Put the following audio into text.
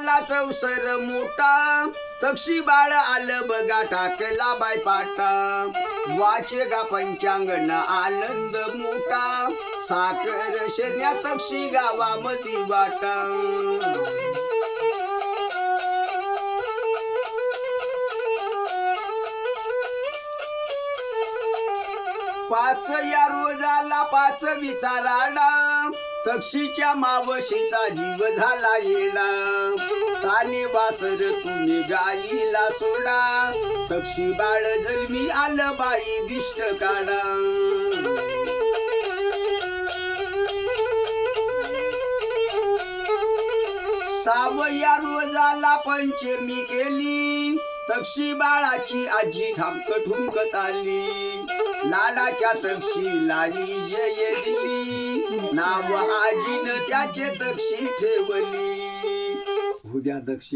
झाला चौसर मोठा तक्षी बाळ आलं बघा टाकला बाय पाटा वाचे गा पंचांगण आनंद मोठा साखर शन्या तक्षी गावामधी वाटा पाच या रोजाला पाच विचाराडा तक्षीच्या मावशीचा जीव झाला येडा ताने वासर तुम्ही गाईला सोडा तक्षी बाळ जन्मी आलं बाई दिष्ट काढा सावया रोजाला पंचमी केली तक्षी बाळाची आजी ठामक ठुमकत आली लाडाच्या तक्षीला जय दिली नाव आजीनं त्याचे तक्षी ठेवली उद्या तक्षी